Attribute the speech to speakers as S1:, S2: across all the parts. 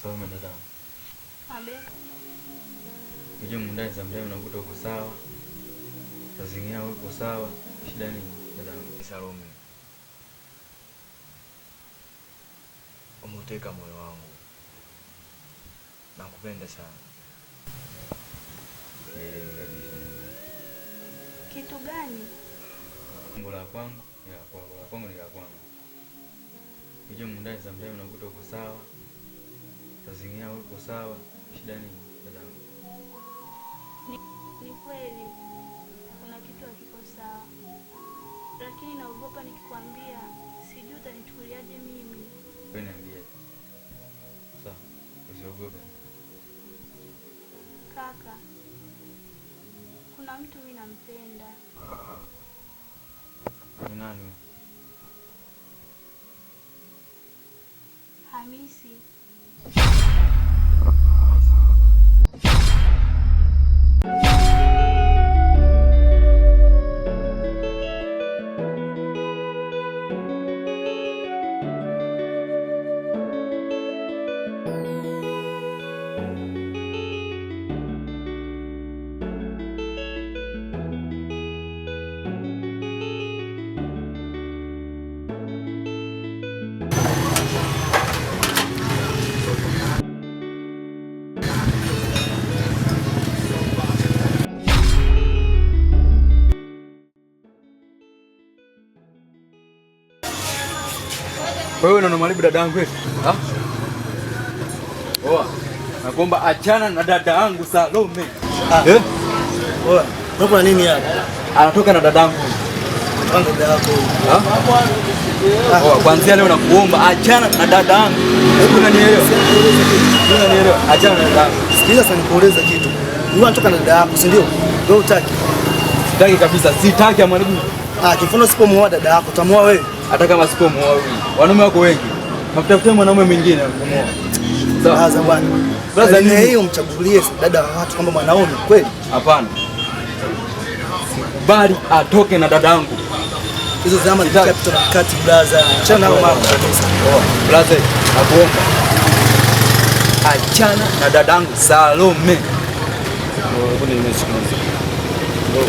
S1: Sawa dada.
S2: Abe.
S1: Uje mundani sometimes unakuta uko sawa. Tazingia uko sawa. Shida nini dada?
S3: Salome. Umeteka moyo wangu. Nakupenda sana.
S2: Kitu gani?
S1: Jambo la kwangu, ya kwako, la kwangu ni la kwangu. Uje mundani sometimes unakuta uko sawa. Tazingia uko sawa. Shida nini dada?
S2: Ni kweli kuna kitu hakiko sawa, lakini naogopa nikikwambia, sijui utanichukuliaje mimi.
S1: Wewe niambie. Sawa, usiogope.
S2: Kaka, kuna mtu mimi nampenda.
S1: Ni nani?
S2: Hamisi.
S1: Wewe unaona mwalimu dada yangu wewe? Ah? Oa. Nakuomba achana na dada yangu Salome.
S4: Eh? Oa. Unaona nini hapa?
S1: Anatoka na dada yangu.
S4: Anatoka dada yako.
S1: Ah? Oa, kwanza leo nakuomba achana na dada yangu. Hebu unanielewa? Unanielewa? Achana na dada yangu.
S4: Sikiliza sasa nikueleza kitu. Wewe unatoka na dada yako, si ndio? Wewe utaki.
S1: Sitaki kabisa, sitaki mwalimu.
S4: Kifuno sipomuoa dada yako, utamuoa wewe?
S1: Hata kama sipomuoa wewe. Wanaume wako wengi. Mtafutie mwanaume mwingine kumuoa.
S4: Sawa bwana. Brother, ni hiyo umchagulie dada wa watu kama mwanaume kweli?
S1: Hapana. Sikubali atoke na dada yangu.
S4: Hizo zama zitapita kati brother. Achana nao mambo kabisa.
S1: Brother, nakuomba. Achana na dada yangu Salome.
S3: Mbona nimesikiliza? Ndio.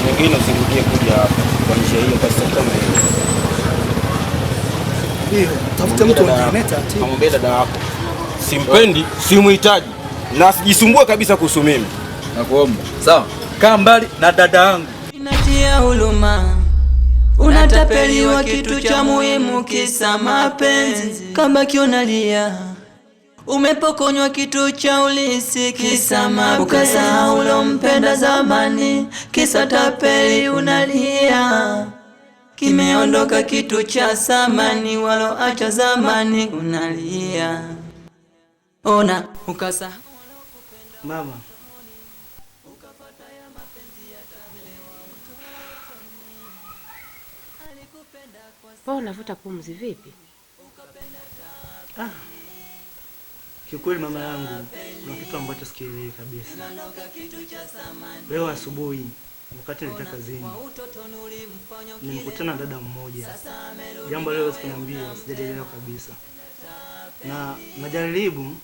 S3: Nyingine usirudie kuja hapa kwa njia hiyo basi kama hiyo.
S4: Hiyo, tafuta mtu mwingine tati.
S3: Kamwambia dada yako. Simpendi, simuhitaji. Na sijisumbue kabisa kuhusu mimi.
S1: Nakuomba. Sawa. Kaa mbali na dada yangu.
S5: Inatia huruma. Unatapeliwa kitu cha muhimu kisa mapenzi. Kama kionalia. Umepokonywa kitu cha ulisi kisa mapenzi. Ukasahau ulompenda zamani kisa tapeli unalia. Kimeondoka kitu cha samani walo acha zamani unalia. Ona ukasahau
S4: mama.
S6: Wewe unavuta pumzi vipi?
S4: Kiukweli mama yangu, kuna kitu ambacho sikielewi kabisa. Leo asubuhi wakati nilitoka kazini, nilikutana na dada mmoja. Jambo leo sikumwambia, sijaelewa kabisa. Na najaribu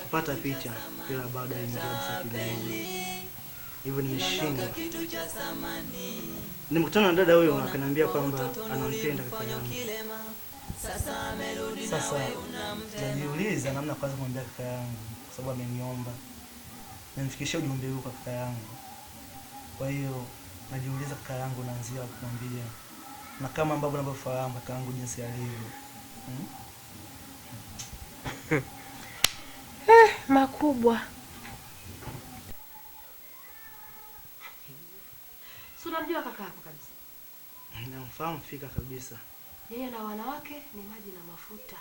S4: kupata picha bila baada ya ingia msafiri. Hivyo nimeshindwa. Nimekutana na dada huyo akaniambia kwamba anampenda kaka yangu. Sasa najiuliza namna kwanza kumwambia kaka yangu kwa sababu ameniomba nimfikishie ujumbe huu kwa kaka yangu. Kwa hiyo najiuliza kaka yangu naanzia kumwambia, na kama ambavyo ninavyofahamu kaka yangu jinsi alivyo.
S6: Makubwa. Si unamjua kaka yako kabisa?
S4: Namfahamu fika kabisa.
S6: Yeye na wanawake ni maji na mafuta.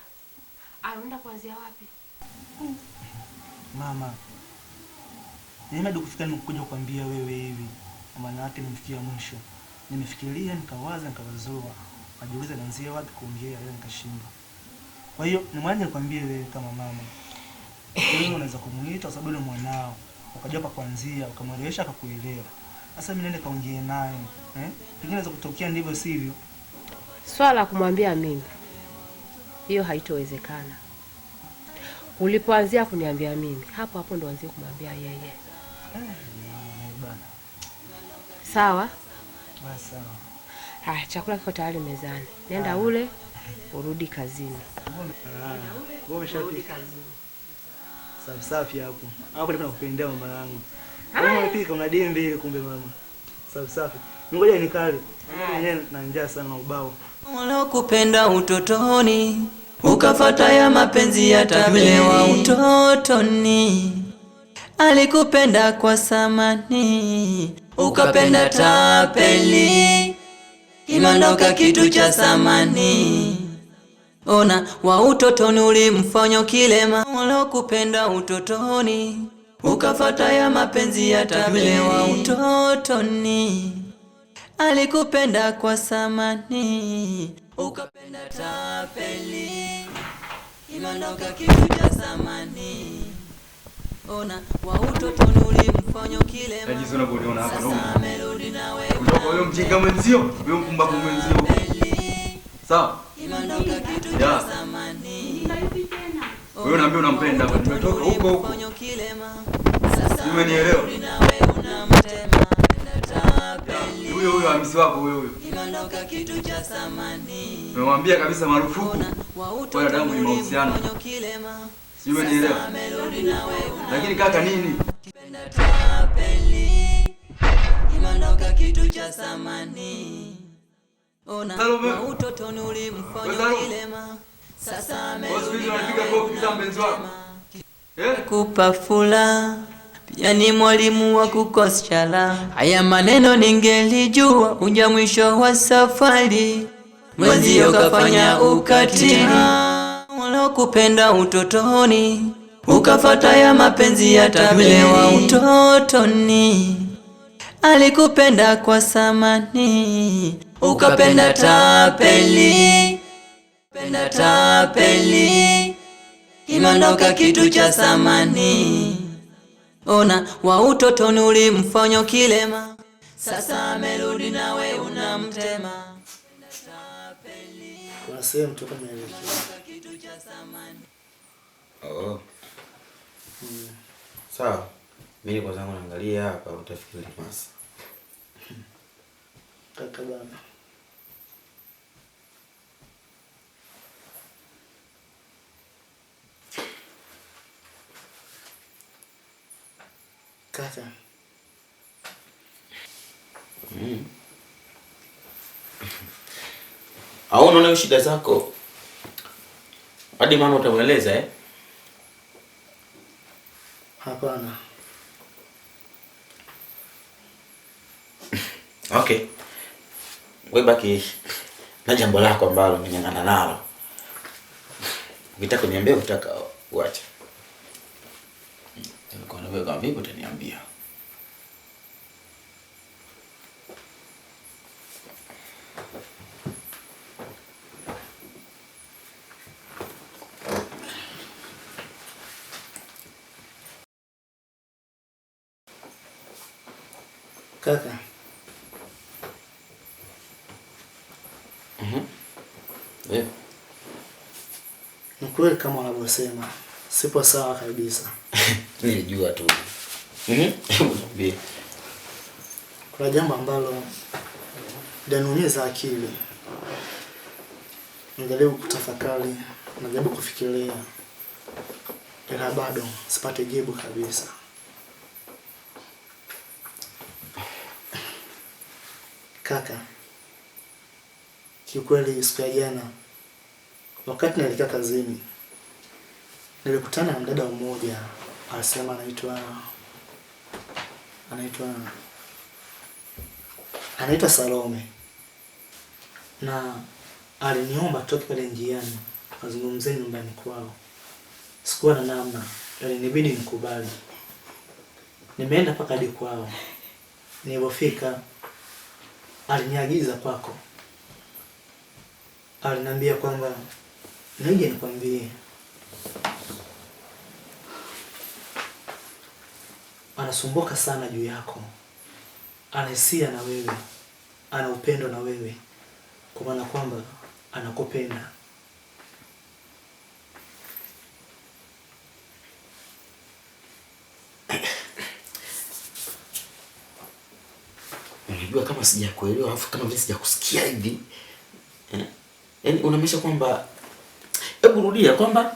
S6: Anaenda kuanzia wapi?
S4: Mama, nimedi kufika nimekuja kukwambia wewe hivi. Maana yake nimefikia mwisho. Nimefikiria, nikawaza, nikawazua. Najiuliza naanzia wapi kuongea, leo nikashindwa. Kwa hiyo nimwanje nikwambie wewe kama mama. Wewe unaweza kumuita kwa sababu ni mwanao. Ukajua pa kuanzia, ukamwelewesha akakuelewa. Sasa mimi nende kaongee naye, pengine inaweza kutokea ndivyo sivyo.
S6: Swala kumwambia mimi hiyo haitowezekana. Ulipoanzia kuniambia mimi, hapo hapo ndo anzie kumwambia yeye. Sawa?
S4: Sawa.
S6: Haya, chakula kiko tayari mezani. Nenda ule, urudi kazini.
S4: Wewe umeshapika? Safi safi hapo. Hapo ndipo nakupendea mama yangu. Wewe umepika una dimbi kumbe mama. Safi safi. Ngoja nikale. Mimi na njaa sana na ubao.
S5: Ulokupenda utotoni, ukafata ya mapenzi yatapelewa utotoni. Alikupenda kwa samani, ukapenda tapeli, imeondoka kitu cha samani. Ona wa utotoni ulimfanya kilema. Ulokupenda utotoni, ukafata ya mapenzi yatapelewa utotoni. Alikupenda kwa samani, ukapenda tapeli, imeondoka kitu cha samani. Ona wa utotoni ulimfanya kilema.
S1: Jinsi unavyoona hapa
S5: Sasa amerudi nawe.
S1: kutoka huyo mjinga mwenzio, huyo mpumbavu mwenzio. Sawa?
S5: Imeondoka kitu cha samani.
S1: Wewe unaambia unampenda, nimetoka huko huko.
S5: Sasa
S1: umenielewa?
S5: nawe unamtema.
S1: Huyo huyo Hamisi wako huyo.
S5: Imeondoka kitu cha samani.
S1: Nimemwambia kabisa marufuku. Kwa damu ni mahusiano. Sijui umenielewa? Lakini kaka nini?
S5: Imeondoka kitu cha samani. Ona wa utotoni ulimfanya kilema. Sasa amerudi kupa fula. Pia ni mwalimu wa kukoshala. Haya maneno ningelijua, unja mwisho wa safari mwenzio kafanya ukatili. Ulokupenda utotoni, ukafata ya mapenzi yatapelewa utotoni. Alikupenda kwa samani, ukapenda tapeli, penda tapeli, imeondoka kitu cha samani. Ona wa utotoni ulimfanya kilema. Sasa amerudi nawe unamtema.
S4: Kuna sehemu tu kama ile.
S3: Oh. Sawa. Mimi kwa zangu naangalia hapa utafikiri masa.
S4: Kaka bana. Kaka.
S3: Au unaona shida zako? Hadi mama utamweleza eh?
S4: Hapana.
S3: Okay. Wewe baki na jambo lako ambalo umenyang'ana nalo. Ukitaka kuniambia utaka uache. Nilikuwa nawe kama vipi utaniambia.
S4: Kaka. Ni kweli kama wanavyosema. Sipo sawa kabisa.
S3: Nilijua tu.
S4: Kuna jambo ambalo linaniumiza akili. Najaribu kutafakari, najaribu kufikiria. Ila bado sipati jibu kabisa. Kaka, kiukweli siku ya jana wakati nilikuwa kazini nilikutana na mdada mmoja, alisema anaitwa Salome, na aliniomba toke pale njiani azungumzie nyumbani kwao. Sikuwa na namna, ilinibidi nikubali. Nimeenda mpaka hadi kwao. Nilipofika aliniagiza kwako. Aliniambia kwamba nije nikwambie anasumbuka sana juu yako. Ana hisia na wewe. Ana upendo na wewe. Kwa maana kwamba anakupenda.
S3: unajua kama sijakuelewa alafu kama vile sijakusikia hivi. Yaani unamaanisha kwamba hebu rudia kwamba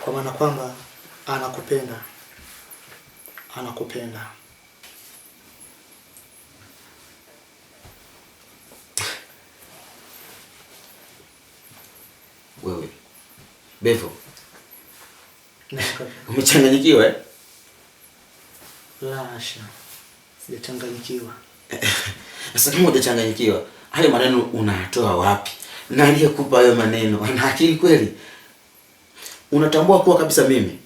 S4: Kwa maana kwamba anakupenda.
S3: Wewe Bevo, umechanganyikiwa eh?
S4: La hasha. Sijachanganyikiwa.
S3: Sasa kama hujachanganyikiwa, hayo maneno unatoa wapi? Na aliyekupa hayo maneno ana akili kweli? Unatambua kuwa kabisa mimi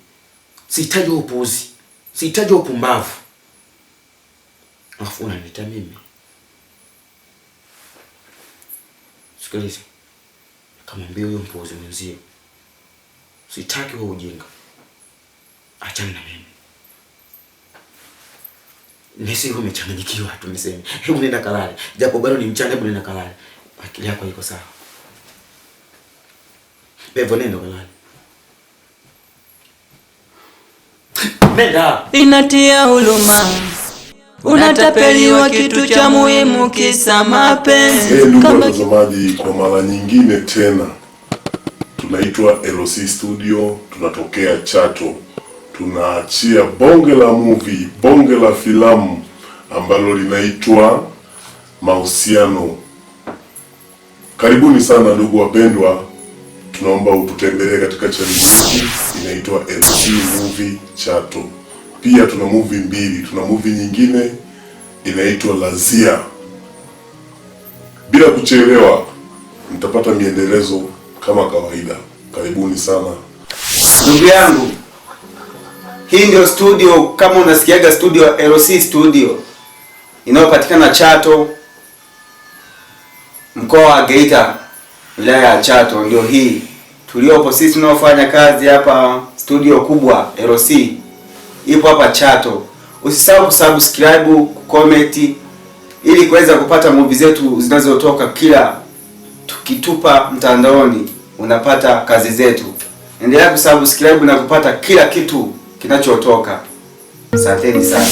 S3: sihitaji upuuzi, sihitaji upumbavu. Alafu unaniita mimi. Sikiliza. Kamwambia huyo mpuuzi mwenzio, sitaki wewe ujinga. Achana na mimi. Nisi umechanganyikiwa tu niseme. Hebu nenda kalale. Japo bado ni mchana, hebu nenda kalale. Akili yako iko sawa. Bevo, nenda kalale. Nenda.
S5: Inatia huruma, unatapeliwa kitu cha muhimu kisa mapenzi.
S7: Ndugu watazamaji, kwa mara nyingine tena tunaitwa LC Studio, tunatokea Chato. Tunaachia bonge la movie, bonge la filamu ambalo linaitwa Mahusiano. Karibuni sana ndugu wapendwa. Tunaomba ututembelee katika channel yetu inaitwa LC Movie Chato. Pia tuna movie mbili, tuna movie nyingine inaitwa Lazia. Bila kuchelewa mtapata miendelezo kama kawaida. Karibuni sana.
S3: Ndugu yangu, hii ndio studio, kama unasikiaga studio LC Studio inayopatikana Chato, mkoa wa Geita, wilaya ya Chato. Ndio hii tuliopo sisi tunaofanya kazi hapa. Studio kubwa LC ipo hapa Chato. Usisahau kusubscribe, kucomment ili kuweza kupata movie zetu zinazotoka kila tukitupa mtandaoni, unapata kazi zetu. Endelea kusubscribe na kupata kila kitu kinachotoka. Asanteni sana.